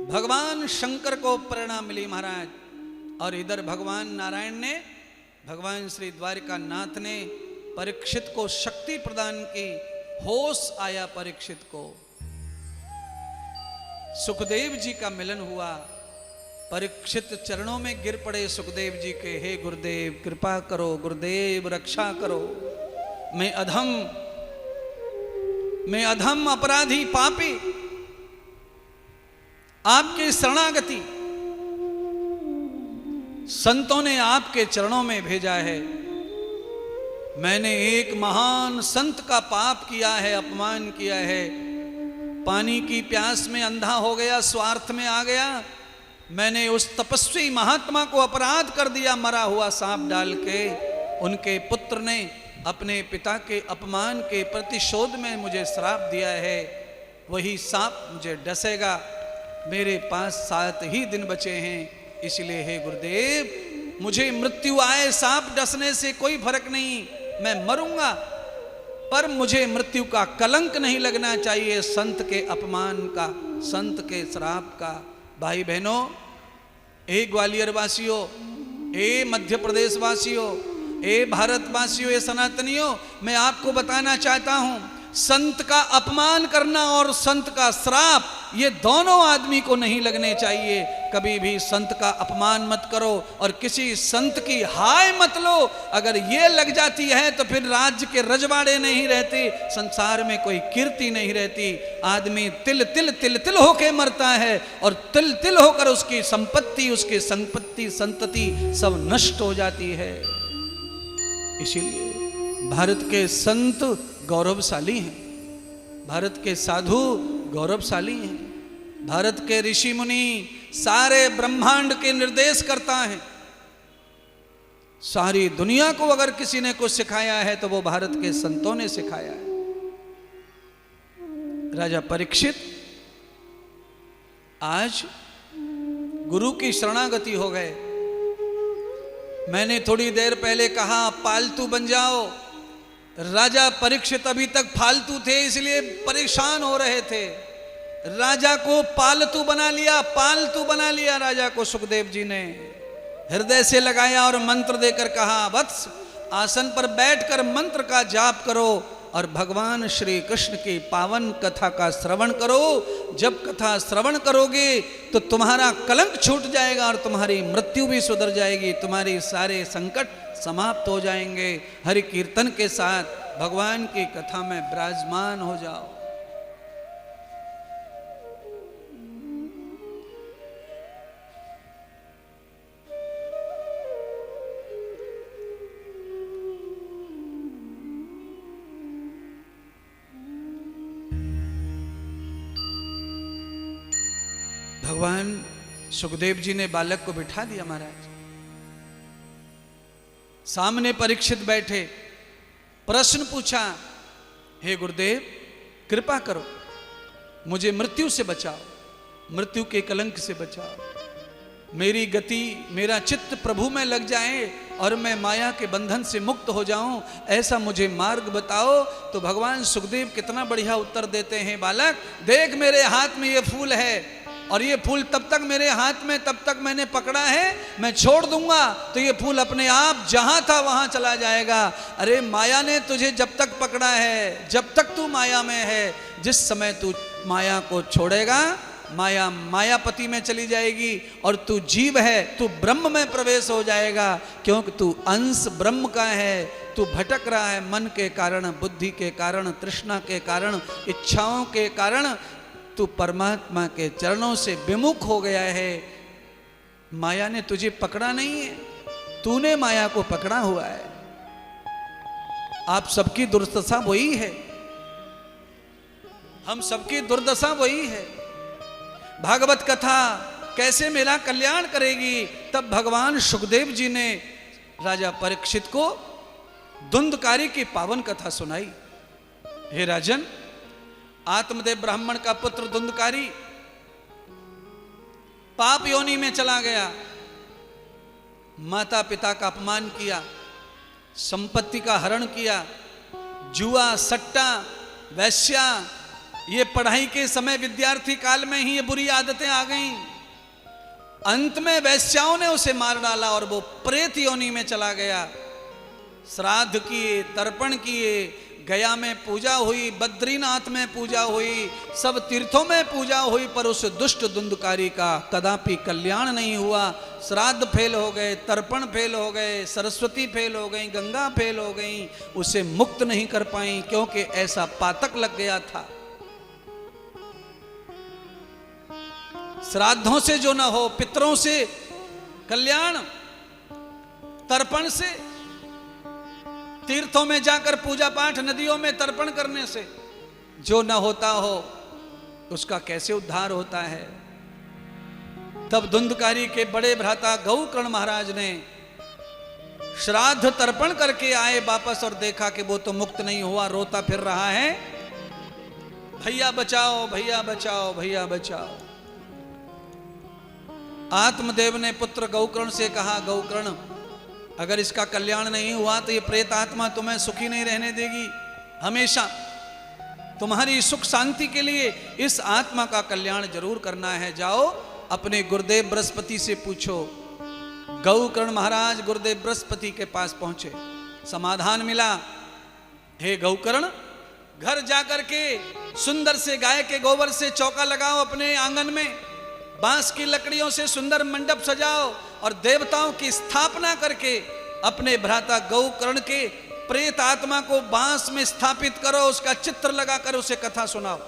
भगवान शंकर को प्रेरणा मिली महाराज, और इधर भगवान नारायण ने, भगवान श्री द्वारिकानाथ ने परीक्षित को शक्ति प्रदान की। होश आया परीक्षित को। सुखदेव जी का मिलन हुआ। परीक्षित चरणों में गिर पड़े सुखदेव जी के, हे गुरुदेव कृपा करो, गुरुदेव रक्षा करो, मैं अधम अपराधी पापी, आपके शरणागति, संतों ने आपके चरणों में भेजा है। मैंने एक महान संत का पाप किया है, अपमान किया है, पानी की प्यास में अंधा हो गया, स्वार्थ में आ गया। मैंने उस तपस्वी महात्मा को अपराध कर दिया, मरा हुआ सांप डाल के। उनके पुत्र ने अपने पिता के अपमान के प्रतिशोध में मुझे श्राप दिया है, वही सांप मुझे डसेगा। मेरे पास 7 ही दिन बचे हैं, इसलिए हे गुरुदेव मुझे मृत्यु आए, सांप डसने से कोई फर्क नहीं, मैं मरूंगा, पर मुझे मृत्यु का कलंक नहीं लगना चाहिए, संत के अपमान का, संत के श्राप का। भाई बहनों, ए ग्वालियर वासियों, ए मध्य प्रदेश वासियों, ए भारतवासियों, ए सनातनियों, मैं आपको बताना चाहता हूं, संत का अपमान करना और संत का श्राप, ये दोनों आदमी को नहीं लगने चाहिए। कभी भी संत का अपमान मत करो और किसी संत की हाय मत लो। अगर ये लग जाती है तो फिर राज्य के रजवाड़े नहीं रहते, संसार में कोई कीर्ति नहीं रहती। आदमी तिल तिल तिल तिल होके मरता है और तिल तिल होकर उसकी संपत्ति, उसकी संपत्ति संतति सब नष्ट हो जाती है। इसीलिए भारत के संत गौरवशाली हैं, भारत के साधु गौरवशाली हैं, भारत के ऋषि मुनि सारे ब्रह्मांड के निर्देश करता है। सारी दुनिया को अगर किसी ने कुछ सिखाया है तो वो भारत के संतों ने सिखाया है। राजा परीक्षित आज गुरु की शरणागति हो गए। मैंने थोड़ी देर पहले कहा पालतू बन जाओ। राजा परीक्षित अभी तक फालतू थे, इसलिए परेशान हो रहे थे। राजा को पालतू बना लिया, पालतू बना लिया राजा को सुखदेव जी ने। हृदय से लगाया और मंत्र देकर कहा, वत्स आसन पर बैठकर मंत्र का जाप करो और भगवान श्री कृष्ण की पावन कथा का श्रवण करो। जब कथा श्रवण करोगे तो तुम्हारा कलंक छूट जाएगा और तुम्हारी मृत्यु भी सुधर जाएगी, तुम्हारी सारे संकट समाप्त हो जाएंगे। हरि कीर्तन के साथ भगवान की कथा में विराजमान हो जाओ। भगवान सुखदेव जी ने बालक को बिठा दिया महाराज। सामने परीक्षित बैठे, प्रश्न पूछा, हे गुरुदेव कृपा करो, मुझे मृत्यु से बचाओ, मृत्यु के कलंक से बचाओ। मेरी गति, मेरा चित्त प्रभु में लग जाए और मैं माया के बंधन से मुक्त हो जाऊं, ऐसा मुझे मार्ग बताओ। तो भगवान सुखदेव कितना बढ़िया उत्तर देते हैं, बालक देख मेरे हाथ में ये फूल है और ये फूल तब तक मेरे हाथ में, तब तक मैंने पकड़ा है, मैं छोड़ दूंगा तो ये फूल अपने आप जहां था वहां चला जाएगा। अरे माया ने तुझे जब तक पकड़ा है, जब तक तू माया में है, जिस समय तू माया को छोड़ेगा माया मायापति में चली जाएगी और तू जीव है, तू ब्रह्म में प्रवेश हो जाएगा, क्योंकि तू अंश ब्रह्म का है। तू भटक रहा है मन के कारण, बुद्धि के कारण, तृष्णा के कारण, इच्छाओं के कारण, तू परमात्मा के चरणों से विमुख हो गया है। माया ने तुझे पकड़ा नहीं है, तूने माया को पकड़ा हुआ है। आप सबकी दुर्दशा वही है, हम सबकी दुर्दशा वही है। भागवत कथा कैसे मेरा कल्याण करेगी? तब भगवान सुखदेव जी ने राजा परीक्षित को धुंधकारी की पावन कथा सुनाई। हे राजन, आत्मदेव ब्राह्मण का पुत्र धुंधकारी पाप योनि में चला गया, माता पिता का अपमान किया, संपत्ति का हरण किया, जुआ, सट्टा, वैश्या, ये पढ़ाई के समय विद्यार्थी काल में ही ये बुरी आदतें आ गईं। अंत में वैश्याओं ने उसे मार डाला और वो प्रेत योनि में चला गया। श्राद्ध किए, तर्पण किए, गया में पूजा हुई, बद्रीनाथ में पूजा हुई, सब तीर्थों में पूजा हुई, पर उस दुष्ट धुंधकारी का कदापि कल्याण नहीं हुआ। श्राद्ध फेल हो गए, तर्पण फेल हो गए, सरस्वती फेल हो गई, गंगा फेल हो गई, उसे मुक्त नहीं कर पाई, क्योंकि ऐसा पातक लग गया था। श्राद्धों से जो न हो, पितरों से कल्याण, तर्पण से, तीर्थों में जाकर पूजा पाठ, नदियों में तर्पण करने से जो न होता हो, उसका कैसे उद्धार होता है। तब धुंधकारी के बड़े भ्राता गौकर्ण महाराज ने श्राद्ध तर्पण करके आए वापस और देखा कि वो तो मुक्त नहीं हुआ, रोता फिर रहा है, भैया बचाओ, भैया बचाओ, भैया बचाओ। आत्मदेव ने पुत्र गौकर्ण से कहा, गौकर्ण अगर इसका कल्याण नहीं हुआ तो ये प्रेत आत्मा तुम्हें सुखी नहीं रहने देगी। हमेशा तुम्हारी सुख शांति के लिए इस आत्मा का कल्याण जरूर करना है। जाओ अपने गुरुदेव बृहस्पति से पूछो। गौकर्ण महाराज गुरुदेव बृहस्पति के पास पहुंचे, समाधान मिला। हे गौकर्ण, घर जाकर के सुंदर से गाय के गोबर से चौका लगाओ, अपने आंगन में बांस की लकड़ियों से सुंदर मंडप सजाओ और देवताओं की स्थापना करके अपने भ्राता गौकर्ण के प्रेत आत्मा को बांस में स्थापित करो, उसका चित्र लगाकर उसे कथा सुनाओ।